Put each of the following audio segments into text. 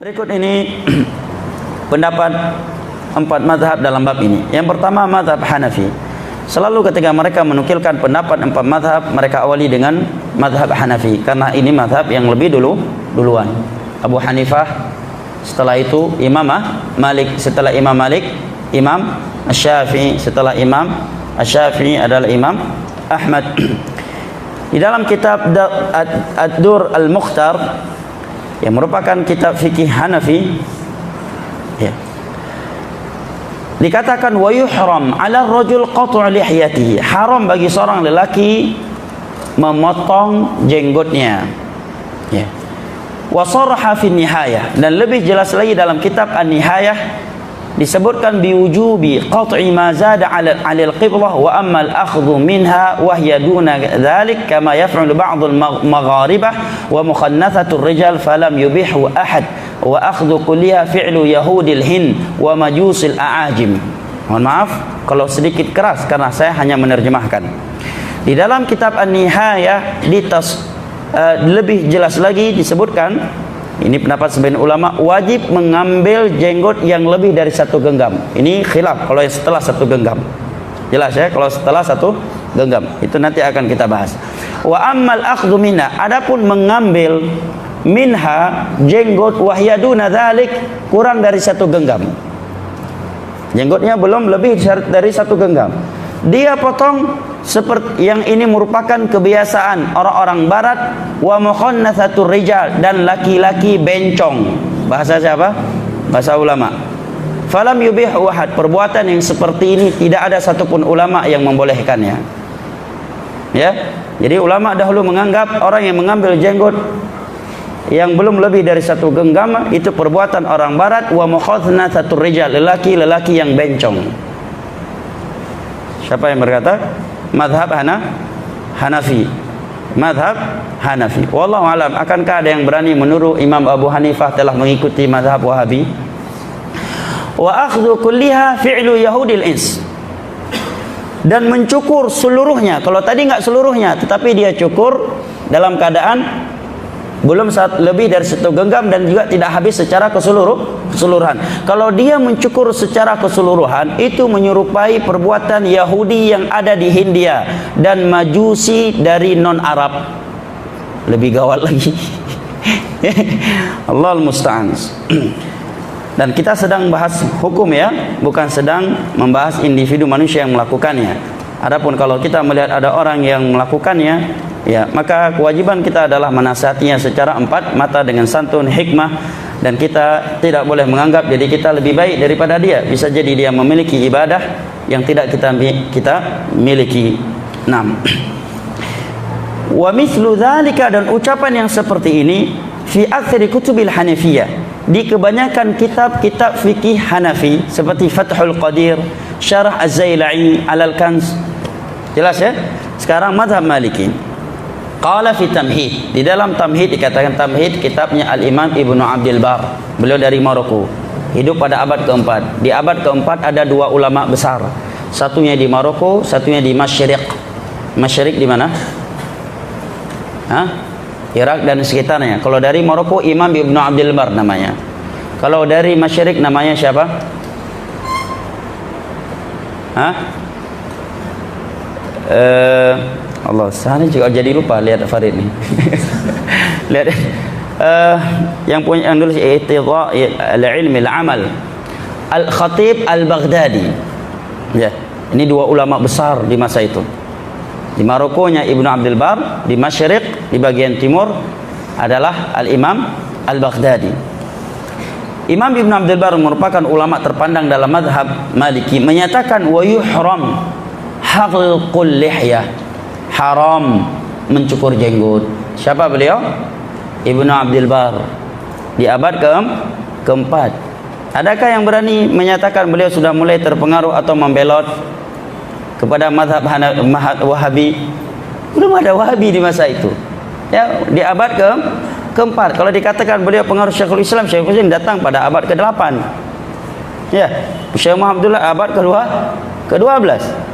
Berikut ini pendapat empat mazhab dalam bab ini. Yang pertama mazhab Hanafi. Selalu ketika mereka menukilkan pendapat empat mazhab, mereka awali dengan mazhab Hanafi karena ini mazhab yang lebih duluan. Abu Hanifah, setelah itu Imam Malik, setelah Imam Malik Imam Asy-Syafi'i, setelah Imam Asy-Syafi'i adalah Imam Ahmad. Di dalam kitab Ad-Dur Al-Mukhtar yang merupakan kitab fikih Hanafi, ya, dikatakan wa yuhram 'ala ar-rajul qat'u lihyatihi, haram bagi seorang lelaki memotong jenggotnya, ya. Wa saraha fi nihayah, dan lebih jelas lagi dalam kitab An-Nihayah disebutkan biwujubi qat'i ma zada 'ala al-qiblah wa amma al-akhdhu minha wa hiya duna dhalik kama yaf'alu ba'd al-magharibah wa mukhannathatu ar-rijal falam yubihu ahad wa akhdhu kulliha fi'lu yahudil hind wa majusil a'ajim. Mohon maaf kalau sedikit keras karena saya hanya menerjemahkan. Di dalam kitab An-Nihayah lebih jelas lagi disebutkan, ini pendapat sebagian ulama, wajib mengambil jenggot yang lebih dari satu genggam. Ini khilaf kalau yang setelah satu genggam. Jelas ya, kalau setelah satu genggam. Itu nanti akan kita bahas. Wa ammal akhdhu minha, adapun mengambil minha jenggot wahyaduna dzalik, kurang dari satu genggam. Jenggotnya belum lebih dari satu genggam. Dia potong seperti yang ini merupakan kebiasaan orang-orang barat, wa mukhannatsatur rijal, dan laki-laki bencong. Bahasa siapa? Bahasa ulama. Falam yubihu ahad, perbuatan yang seperti ini tidak ada satupun ulama yang membolehkannya. Ya. Jadi ulama dahulu menganggap orang yang mengambil jenggot yang belum lebih dari satu genggam itu perbuatan orang barat, wa mukhannatsatur rijal, lelaki-lelaki yang bencong. Siapa yang berkata? Mazhab Hanafi. Mazhab Hanafi. Wallahu alam. Akankah ada yang berani menuduh Imam Abu Hanifah telah mengikuti mazhab Wahabi? Wa akhdhu kulliha fi'lu yahudil ins, dan mencukur seluruhnya. Kalau tadi enggak seluruhnya, tetapi dia cukur dalam keadaan belum lebih dari satu genggam dan juga tidak habis secara keseluruhan. Kalau dia mencukur secara keseluruhan, itu menyerupai perbuatan Yahudi yang ada di Hindia dan Majusi dari non-Arab. Lebih gawat lagi. Allahul musta'an. Dan kita sedang bahas hukum ya, bukan sedang membahas individu manusia yang melakukannya. Adapun kalau kita melihat ada orang yang melakukannya, ya, maka kewajiban kita adalah menasihatinya secara empat mata dengan santun, hikmah, dan kita tidak boleh menganggap jadi kita lebih baik daripada dia. Bisa jadi dia memiliki ibadah yang tidak kita miliki. 6. Wa mithlu dzalika, dan ucapan yang seperti ini fi aktsari kutubil Hanafiyah, di kebanyakan kitab-kitab fikih Hanafi seperti Fathul Qadir, Syarah Az-Zailai, Al-Kanz. Jelas ya? Sekarang mazhab Maliki. Qala fi Tamhid, di dalam Tamhid dikatakan, Tamhid kitabnya Al-Imam Ibnu Abdul Bar. Beliau dari Maroko, hidup pada abad keempat. Di abad keempat ada dua ulama besar. Satunya di Maroko, satunya di Masyriq. Masyriq di mana? Irak dan sekitarnya. Kalau dari Maroko Imam Ibnu Abdul Bar namanya. Kalau dari Masyriq namanya siapa? Allah, saya juga jadi lupa lihat Farid nih. Lihat yang punya yang nulis Iqtidha al-ilmi al-amal, Al-Khatib Al-Baghdadi. Ya, ini dua ulama besar di masa itu. Di Marokonya Ibnu Abdul Bar, di Masyriq di bagian timur adalah Al-Imam Al-Baghdadi. Imam Ibnu Abdul Bar merupakan ulama terpandang dalam mazhab Maliki, menyatakan wa yuhram halqul lihyah, haram mencukur jenggot. Siapa beliau? Ibnu Abdul Bar di abad keempat. Adakah yang berani menyatakan beliau sudah mulai terpengaruh atau membelot kepada mazhab Wahabi? Belum ada Wahabi di masa itu. Ya, di abad keempat. Kalau dikatakan beliau pengaruh Syekhul Islam datang pada abad ke-8. Ya, Syekh Muhammad Abdullah abad ke-12.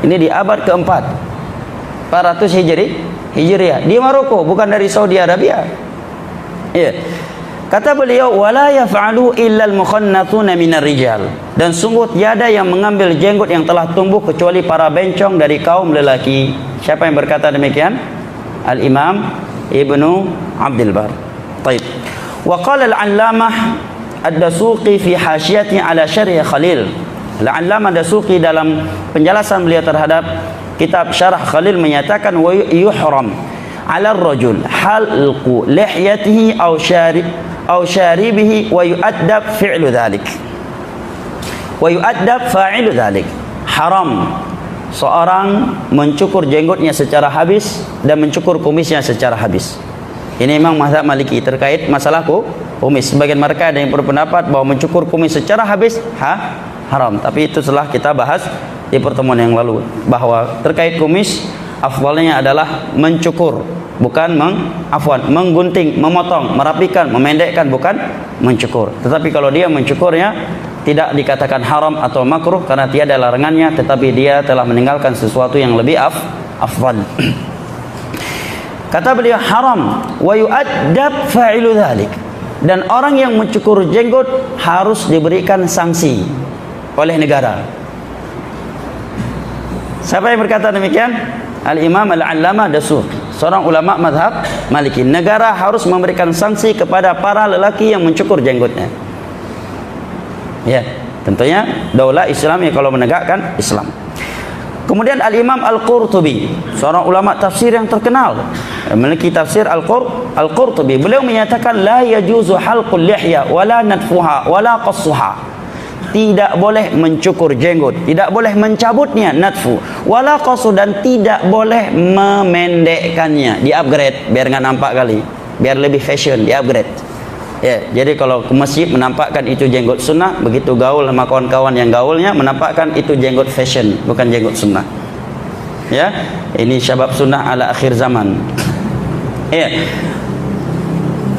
Ini di abad ke-4. 400 Hijriah di Maroko, bukan dari Saudi Arabia. Ya. Kata beliau, wala yaf'alu illa al-mukhannathuna minar rijal. Dan sungguh tiada yang mengambil jenggot yang telah tumbuh kecuali para bencong dari kaum lelaki. Siapa yang berkata demikian? Al-Imam Ibnu Abdul Bar. Baik. Wa qala al-'allamah ad-Dasuqi fi hasyiyati ala syarh Khalil. Al-'allamah Dasuqi dalam penjelasan beliau terhadap kitab Syarah Khalil menyatakan wa yuhram 'ala ar-rajul halqu lihyatihi aw syaribihi wa yu'addab fi'lu dhalik. Wa yu'addab fa'ilu dhalik. Haram seorang mencukur jenggotnya secara habis dan mencukur kumisnya secara habis. Ini memang mazhab Maliki terkait masalah kumis. Sebagian mereka ada yang berpendapat bahwa mencukur kumis secara habis haram. Tapi itu telah kita bahas di pertemuan yang lalu, bahwa terkait kumis afdalnya adalah mencukur, bukan menggunting, memotong, merapikan, memendekkan, bukan mencukur. Tetapi kalau dia mencukurnya tidak dikatakan haram atau makruh karena tiada larangannya, tetapi dia telah meninggalkan sesuatu yang lebih afdal. Kata beliau, haram wa yu'addab fa'ilu dhalik. Dan orang yang mencukur jenggot harus diberikan sanksi oleh negara. Siapa yang berkata demikian? Al-Imam Al-'Allamah Dasuqi, seorang ulama mazhab Maliki. Negara harus memberikan sanksi kepada para lelaki yang mencukur jenggotnya. Ya, tentunya daulah Islam yang kalau menegakkan Islam. Kemudian Al-Imam Al-Qurtubi, seorang ulama tafsir yang terkenal, memiliki tafsir Al-Qurtubi. Beliau menyatakan la yajuzu halqul lihya wala natfuha wala qassuha. Tidak boleh mencukur jenggot, tidak boleh mencabutnya, natfu, wala qassu, dan tidak boleh memendekkannya, di-upgrade biar enggak nampak kali, biar lebih fashion, di-upgrade. Ya, jadi kalau ke masjid menampakkan itu jenggot sunnah, begitu gaul sama kawan-kawan yang gaulnya menampakkan itu jenggot fashion, bukan jenggot sunnah. Ya, ini syabab sunnah ala akhir zaman. Ya,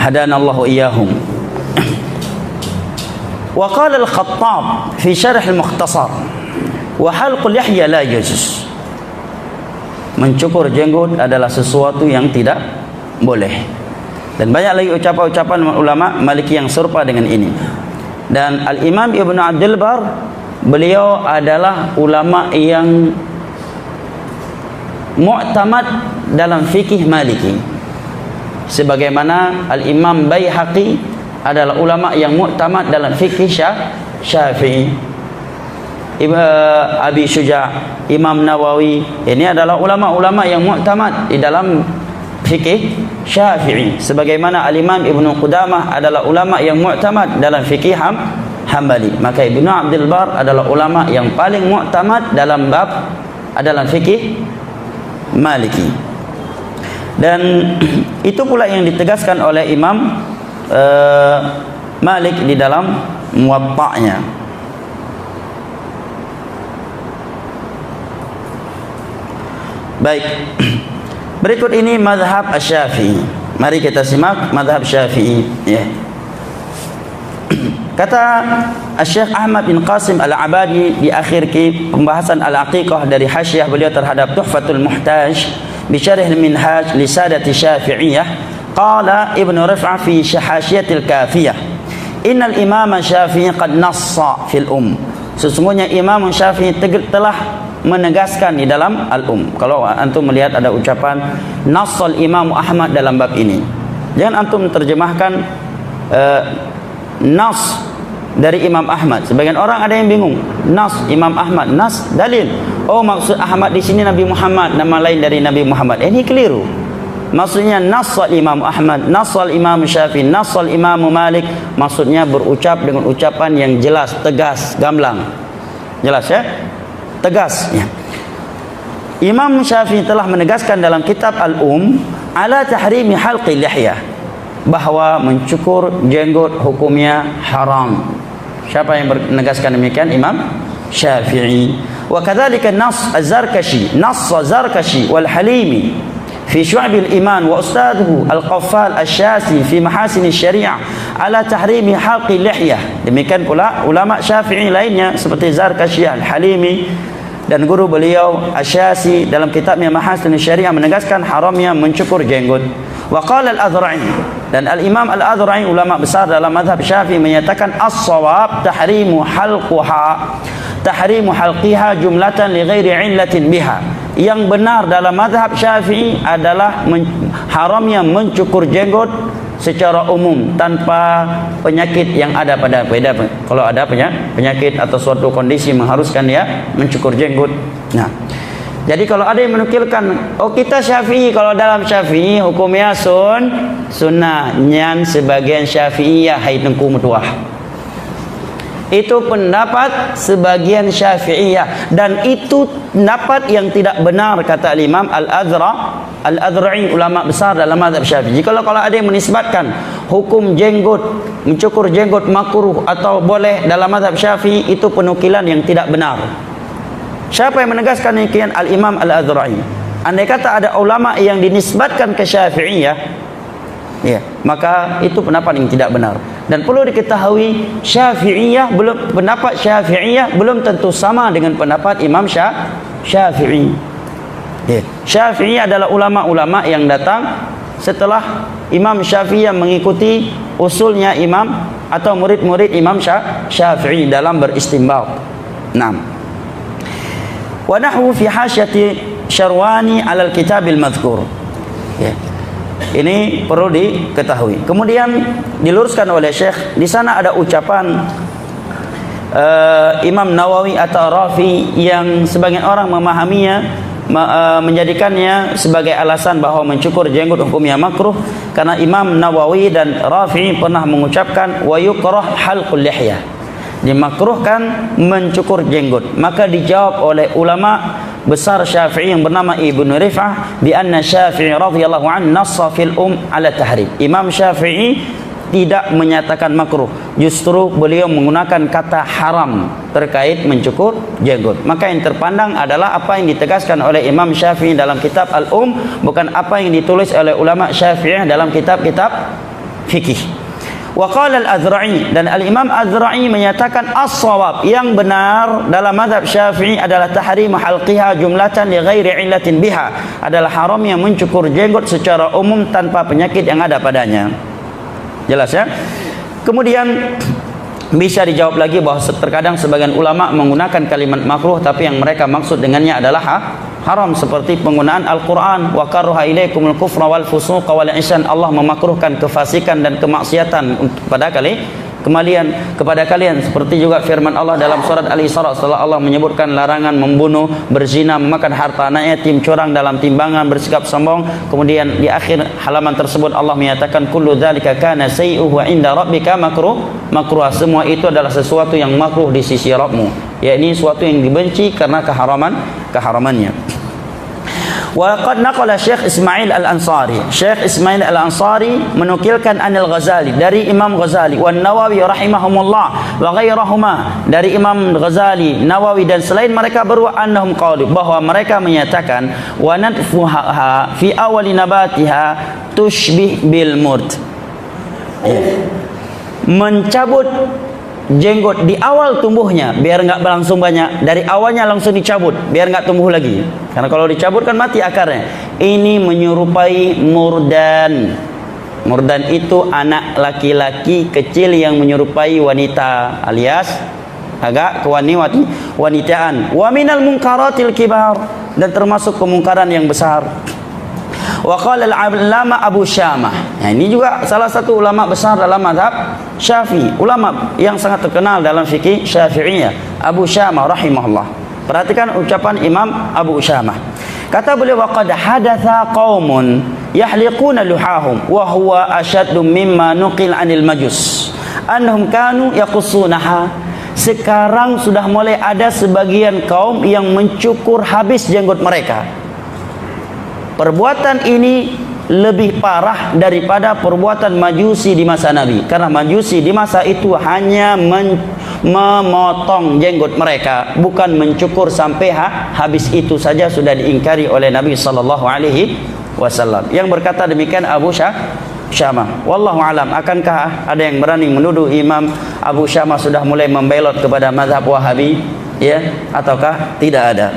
hadanallahu iyyahum. Wa qala al-Khattab fi syarh al-Mukhtasar wa halqul lihya la yajuz. Mencukur jenggot adalah sesuatu yang tidak boleh. Dan banyak lagi ucapan-ucapan ulama Maliki yang serupa dengan ini. Dan Al-Imam Ibnu Abdul Bar, beliau adalah ulama yang mu'tamad dalam fikih Maliki, sebagaimana Al-Imam Baihaqi adalah ulama yang mu'tamad dalam fikih Syafi'i. Abi Syuja', Imam Nawawi, ini adalah ulama-ulama yang mu'tamad di dalam fikih Syafi'i, sebagaimana Al-Imam Ibnu Qudamah adalah ulama yang mu'tamad dalam fikih Hambali. Maka Ibnu Abdul Bar adalah ulama yang paling mu'tamad dalam bab adalah fikih Maliki. Dan itu pula yang ditegaskan oleh Imam Malik di dalam Muwatta'nya. Baik, berikut ini mazhab Asy-Syafi'i. Mari kita simak mazhab Syafi'i, ya. Kata Syekh Ahmad bin Qasim Al-Abadi di akhir pembahasan Al-Aqiqah dari hasyiyah beliau terhadap Tuhfatul Muhtaj bi Syarh Al-Minhaj li Sadati Syafi'iyah, qala Ibnu Rif'ah fi Hasyiyatil Kafiyah, innal Imam Syafi'i qad nassa fil sesungguhnya Imam Syafi'i telah menegaskan di dalam Al-Um. Kalau antum melihat ada ucapan nassal Imam Ahmad dalam bab ini, jangan antum terjemahkan nas dari Imam Ahmad. Sebagian orang ada yang bingung, nas Imam Ahmad, nas dalil. Oh, maksud Ahmad di sini Nabi Muhammad, nama lain dari Nabi Muhammad. Ini keliru. Maksudnya nassal Imam Ahmad, nassal Imam Syafi'i, nassal Imam Malik, maksudnya berucap dengan ucapan yang jelas, tegas, gamblang. Jelas ya? Tegas ya. Imam Syafi'i telah menegaskan dalam kitab Al-Um ala tahrimi halqi lihyah, bahwa mencukur jenggot hukumnya haram. Siapa yang menegaskan demikian? Imam Syafi'i. Wa kadzalika nas Az-Zarkashi, nass Az-Zarkashi wal Halimi fi Syu'abil Iman wa ustadhuhu Al-Qaffal Asy-Syasi fi Mahasin Asy-Syari'ah ala tahrimi halqi lihyah. Demikian pula ulama Syafi'i lainnya seperti Zarkashi, Al-Halimi, dan guru beliau Asy-Syasi dalam kitabnya Mahasin Asy-Syari'ah menegaskan haramnya mencukur jenggot. Wa qala al-Azra'i, dan al-Imam al-Azra'i ulama besar dalam mazhab Syafi'i menyatakan as-shawab tahrimu halqiha jumlatan li ghairi illatin biha. Yang benar dalam mazhab Syafi'i adalah haramnya mencukur jenggot secara umum tanpa penyakit yang ada pada kalau ada penyakit atau suatu kondisi mengharuskan dia mencukur jenggot. Nah, jadi kalau ada yang menukilkan, oh kita Syafi'i, kalau dalam Syafi'i hukumnya sunnah nyan sebagian Syafi'iyah hai tengku mutuah. Itu pendapat sebagian Syafi'iyah, dan itu pendapat yang tidak benar kata Imam Al-Azra'i ulama besar dalam mazhab Syafi'i. Kalau ada yang menisbatkan hukum jenggot, mencukur jenggot makruh atau boleh dalam mazhab Syafi'i, itu penukilan yang tidak benar. Siapa yang menegaskan demikian? Al-Imam Al-Azra'i. Andai kata ada ulama yang dinisbatkan ke Syafi'iyah, ya, maka itu pendapat yang tidak benar. Dan perlu diketahui pendapat Syafi'iyah belum tentu sama dengan pendapat Imam Syafi'i. Ya. Syafi'i adalah ulama-ulama yang datang setelah Imam Syafi'i yang mengikuti usulnya imam atau murid-murid Imam Syafi'i dalam beristinbat. 6. Wa nahwu fi hasyati Syarwani 'ala al-kitab al-madhkur. Ya. Ini perlu diketahui. Kemudian diluruskan oleh Syekh, di sana ada ucapan Imam Nawawi atau Rafi yang sebagian orang memahaminya, menjadikannya sebagai alasan bahwa mencukur jenggot hukumnya makruh, karena Imam Nawawi dan Rafi pernah mengucapkan wa yukrah halqul lihyah, dimakruhkan mencukur jenggot. Maka dijawab oleh ulama besar Syafi'i yang bernama Ibnu Rif'ah bi anna Syafi'i radhiyallahu anhu nassa fil ala tahrim. Imam Syafi'i tidak menyatakan makruh, justru beliau menggunakan kata haram terkait mencukur jenggot. Maka yang terpandang adalah apa yang ditegaskan oleh Imam Syafi'i dalam kitab bukan apa yang ditulis oleh ulama Syafi'i dalam kitab-kitab fikih. Wa qala al-Azra'i, dan al-Imam Azra'i menyatakan as-shawab, yang benar dalam mazhab Syafi'i adalah tahrimu halqiha jumlatan li ghairi illatin biha, adalah haramnya mencukur jenggot secara umum tanpa penyakit yang ada padanya. Jelas ya? Kemudian bisa dijawab lagi bahwa terkadang sebagian ulama menggunakan kalimat makruh tapi yang mereka maksud dengannya adalah haram, seperti penggunaan Al-Quran wa karraha ilaikumul kufra wal fusuqa wal isyan. Allah memakruhkan kefasikan dan kemaksiatan kepada kalian, seperti juga firman Allah dalam surat Al-Isra setelah Allah menyebutkan larangan membunuh, berzina, memakan harta anak yatim, curang dalam timbangan, bersikap sombong. Kemudian di akhir halaman tersebut Allah menyatakan kullu dzalika kana sayyi'uhu 'inda rabbika makruh. Semua itu adalah sesuatu yang makruh di sisi Rabbmu, yakni sesuatu yang dibenci karena keharamannya. Wa qad naqala Syekh Ismail Al-Ansari. Syekh Ismail Al-Ansari menukilkan Anil Ghazali dari Imam Ghazali, wa Nawawi rahimahumullah wa ghairahuma, dari Imam Ghazali, Nawawi dan selain mereka berdua, annahum qalu, bahwa mereka menyatakan wa nadfuha fi awali nabatiha tushbih bil murd. Mencabut jenggot di awal tumbuhnya biar enggak langsung banyak, dari awalnya langsung dicabut biar enggak tumbuh lagi, karena kalau dicabut kan mati akarnya. Ini menyerupai murdan. Murdan itu anak laki-laki kecil yang menyerupai wanita, alias agak wanitaan. Wa minal munkaratil kibar, dan termasuk kemungkaran yang besar. Wa qala al-'allama Abu Syamah. Nah, ini juga salah satu ulama besar dalam mazhab Syafi'i, ulama yang sangat terkenal dalam fikih Syafi'iyah, Abu Syamah rahimahullah. Perhatikan ucapan Imam Abu Syamah. Kata beliau, wa qad hadatha qaumun yahliquna luhahum wa huwa ashaddu mimma nuqil 'anil majus annahum kanu yaqussunaha. Sekarang sudah mulai ada sebagian kaum yang mencukur habis jenggot mereka. Perbuatan ini lebih parah daripada perbuatan Majusi di masa Nabi, karena Majusi di masa itu hanya memotong jenggot mereka, bukan mencukur sampai habis. Itu saja sudah diingkari oleh Nabi sallallahu alaihi wasallam. Yang berkata demikian Abu Syamah. Wallahu alam. Akankah ada yang berani menuduh Imam Abu Syamah sudah mulai membelot kepada mazhab Wahabi, ya, ataukah tidak ada?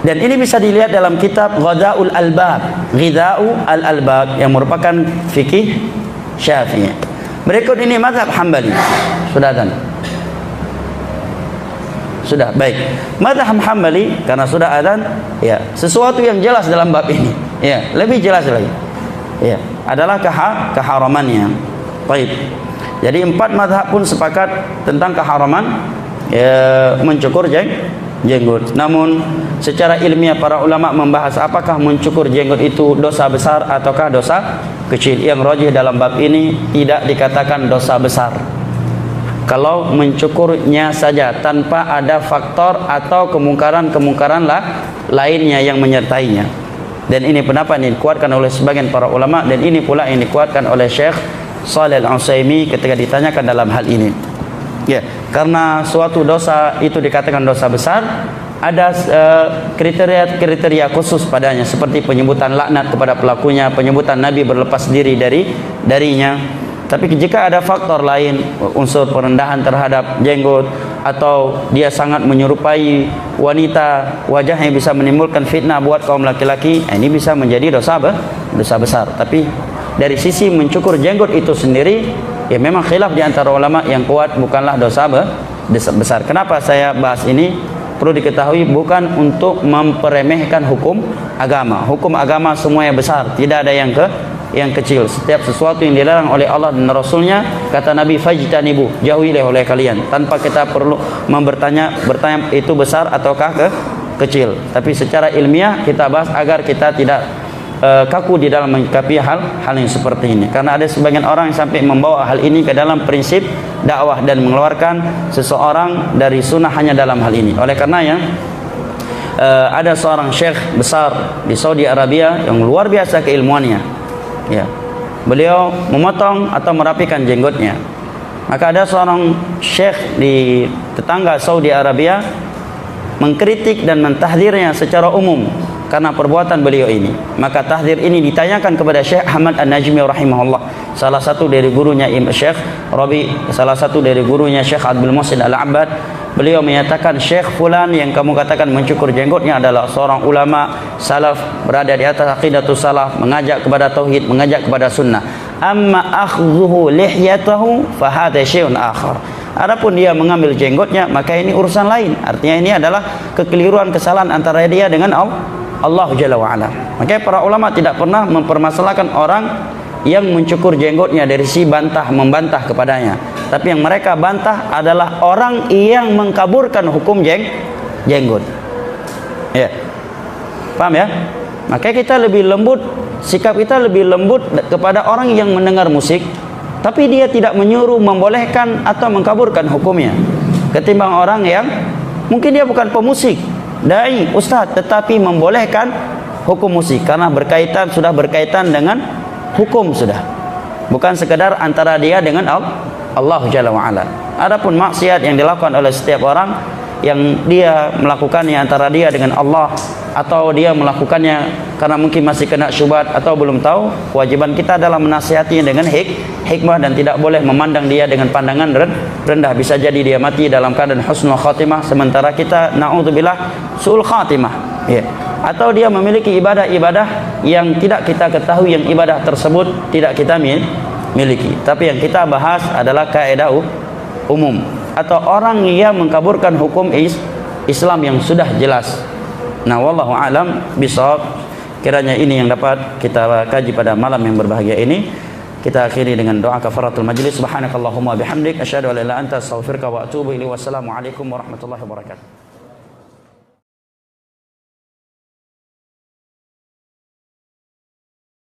Dan ini bisa dilihat dalam kitab Ghidha'ul Albab, Ghidha'u al-Albab, yang merupakan fikih Syafi'i. Berikut ini mazhab Hambali. Sudah dan sudah baik. Mazhab Hambali, karena sudah adzan, ya, sesuatu yang jelas dalam bab ini, ya, lebih jelas lagi, ya, adalah keharamannya. Baik. Jadi 4 mazhab pun sepakat tentang keharaman, ya, mencukur jenggot. Namun secara ilmiah para ulama membahas apakah mencukur jenggot itu dosa besar ataukah dosa kecil. Yang rajih dalam bab ini tidak dikatakan dosa besar kalau mencukurnya saja tanpa ada faktor atau kemungkaran lainnya yang menyertainya. Dan ini pendapat yang dikuatkan oleh sebagian para ulama, dan ini pula yang dikuatkan oleh Syekh Shalih Al-Utsaimin ketika ditanyakan dalam hal ini. Ya, karena suatu dosa itu dikatakan dosa besar, ada kriteria khusus padanya, seperti penyebutan laknat kepada pelakunya, penyebutan Nabi berlepas diri darinya. Tapi jika ada faktor lain, unsur perendahan terhadap jenggot, atau dia sangat menyerupai wanita, wajahnya bisa menimbulkan fitnah buat kaum laki-laki, ini bisa menjadi dosa besar. Tapi dari sisi mencukur jenggot itu sendiri, ya memang khilaf di antara ulama, yang kuat bukanlah dosa besar. Kenapa saya bahas ini? Perlu diketahui bukan untuk memperemehkan hukum agama. Hukum agama semuanya besar, tidak ada yang kecil. Setiap sesuatu yang dilarang oleh Allah dan Rasulnya, kata Nabi, fajtanibu, jauhilah oleh kalian, tanpa kita perlu bertanya itu besar ataukah kecil. Tapi secara ilmiah kita bahas agar kita tidak kaku di dalam menyikapi hal yang seperti ini. Karena ada sebagian orang yang sampai membawa hal ini ke dalam prinsip dakwah dan mengeluarkan seseorang dari sunnah hanya dalam hal ini. Oleh karenanya ada seorang syekh besar di Saudi Arabia yang luar biasa keilmuannya, ya, beliau memotong atau merapikan jenggotnya. Maka ada seorang syekh di tetangga Saudi Arabia mengkritik dan mentahdirnya secara umum karena perbuatan beliau ini. Maka tahdir ini ditanyakan kepada Syekh Ahmad An-Najmi rahimahullah, salah satu dari gurunya Syekh Rabi, salah satu dari gurunya Syekh Abdul Muhsin Al-Abbad. Beliau menyatakan, Syekh fulan yang kamu katakan mencukur jenggotnya adalah seorang ulama salaf, berada di atas aqidatus salaf, mengajak kepada tauhid, mengajak kepada sunnah. Amma akhdhuhu lihyatahu fa hadha syai'un akhar. Adapun dia mengambil jenggotnya, maka ini urusan lain. Artinya ini adalah kekeliruan, kesalahan antara dia dengan Allah Jalla wa'ala. Makanya para ulama tidak pernah mempermasalahkan orang yang mencukur jenggotnya dari si membantah kepadanya. Tapi yang mereka bantah adalah orang yang mengkaburkan hukum jenggot. Ya, paham ya? Makanya kita lebih lembut, sikap kita lebih lembut kepada orang yang mendengar musik, tapi dia tidak menyuruh, membolehkan atau mengkaburkan hukumnya, ketimbang orang yang mungkin dia bukan pemusik, dai, ustaz, tetapi membolehkan hukum musik karena sudah berkaitan dengan hukum, sudah bukan sekedar antara dia dengan Allah Jalla wa'ala. Adapun maksiat yang dilakukan oleh setiap orang, yang dia melakukannya antara dia dengan Allah, atau dia melakukannya karena mungkin masih kena syubhat atau belum tahu, kewajiban kita adalah menasihatinya dengan hikmah dan tidak boleh memandang dia dengan pandangan rendah. Bisa jadi dia mati dalam keadaan husnul khatimah, sementara kita na'udzubillah su'ul khatimah, ya. Atau dia memiliki ibadah-ibadah yang tidak kita ketahui, yang ibadah tersebut tidak kita miliki. Tapi yang kita bahas adalah kaidah umum, atau orang yang mengkaburkan hukum Islam yang sudah jelas. Nah, wallahu alam bisawab. Kiranya ini yang dapat kita kaji pada malam yang berbahagia ini. Kita akhiri dengan doa kafaratul majlis. Subhanakallahumma bihamdik asyhadu an la ilaha illa anta astaghfiruka wa atubu ilaik. Wassalamu alaikum warahmatullahi wabarakatuh.